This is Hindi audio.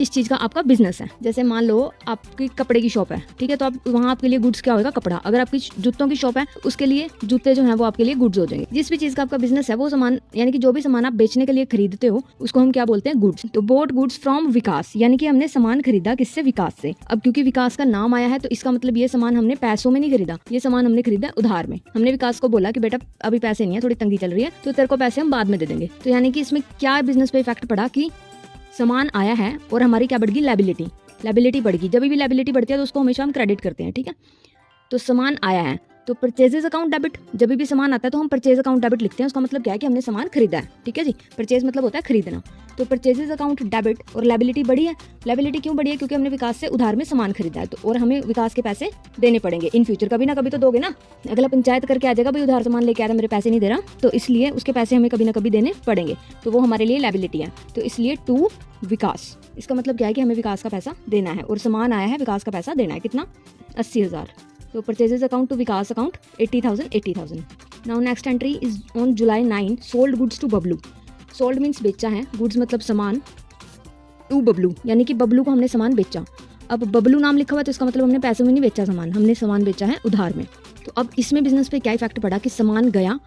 इस चीज़ का आपका बिजनेस है। जैसे मान लो आपकी कपड़े की शॉप है, ठीक है, तो आप वहाँ आपके लिए गुड्स क्या होगा, कपड़ा। अगर आपकी जूतों की शॉप है उसके लिए जूते जो है वो आपके लिए गुड्स हो जाएंगे। जिस भी चीज़ का आपका बिजनेस है वो सामान, यानी कि जो भी सामान आप बेचने के लिए खरीदते हो उसको हम क्या बोलते हैं, गुड्स। तो बोट गुड्स फ्रॉम विकास, यानी कि हमने सामान खरीदा किससे, विकास से। अब क्योंकि विकास का नाम आया है तो इसका मतलब ये सामान हमने पैसों में नहीं खरीदा, ये सामान हमने खरीदा उधार में। हमने विकास को बोला कि बेटा अभी पैसे नहीं है, थोड़ी तंगी चल रही है, तो तेरे को पैसे हम बाद में दे देंगे। तो यानी कि इसमें क्या बिजनेस पे इफेक्ट पड़ा कि सामान आया है और हमारी क्या बढ़ गई, लायबिलिटी बढ़ गई। जब भी लायबिलिटी बढ़ती है तो उसको हमेशा हम क्रेडिट करते हैं, ठीक है। तो सामान आया है तो परचेजेस अकाउंट डेबिट, जब भी सामान आता है तो हम परचेज अकाउंट डेबिट लिखते हैं। उसका मतलब क्या है कि हमने सामान खरीदा है, ठीक है जी। परचेज मतलब होता है खरीदना। तो परचेजेस अकाउंट डेबिट, और लायबिलिटी बढ़ी है। लायबिलिटी क्यों बढ़ी है, क्योंकि हमने विकास से उधार में सामान खरीदा है, तो और हमें विकास के पैसे देने पड़ेंगे इन फ्यूचर। कभी ना कभी तो दोगे ना, अगला पंचायत करके आ जाएगा भाई उधार सामान लेके आ रहा, मेरे पैसे नहीं दे रहा, तो इसलिए उसके पैसे हमें कभी ना कभी देने पड़ेंगे, तो वो हमारे लिए लायबिलिटी है। तो इसलिए टू विकास, इसका मतलब क्या है कि हमें विकास का पैसा देना है, और सामान आया है, विकास का पैसा देना है, कितना, 80,000। तो purchases account to Vikas account 80,000। Now next entry is on July 9, sold goods to Bablu. Sold means बेचा है, गुड्स मतलब सामान, टू बबलू यानी कि बबलू को हमने सामान बेचा। अब बबलू नाम लिखा हुआ है तो इसका मतलब हमने पैसों में नहीं बेचा सामान, हमने सामान बेचा है उधार में। तो अब इसमें बिजनेस पे क्या इफेक्ट पड़ा कि सामान गया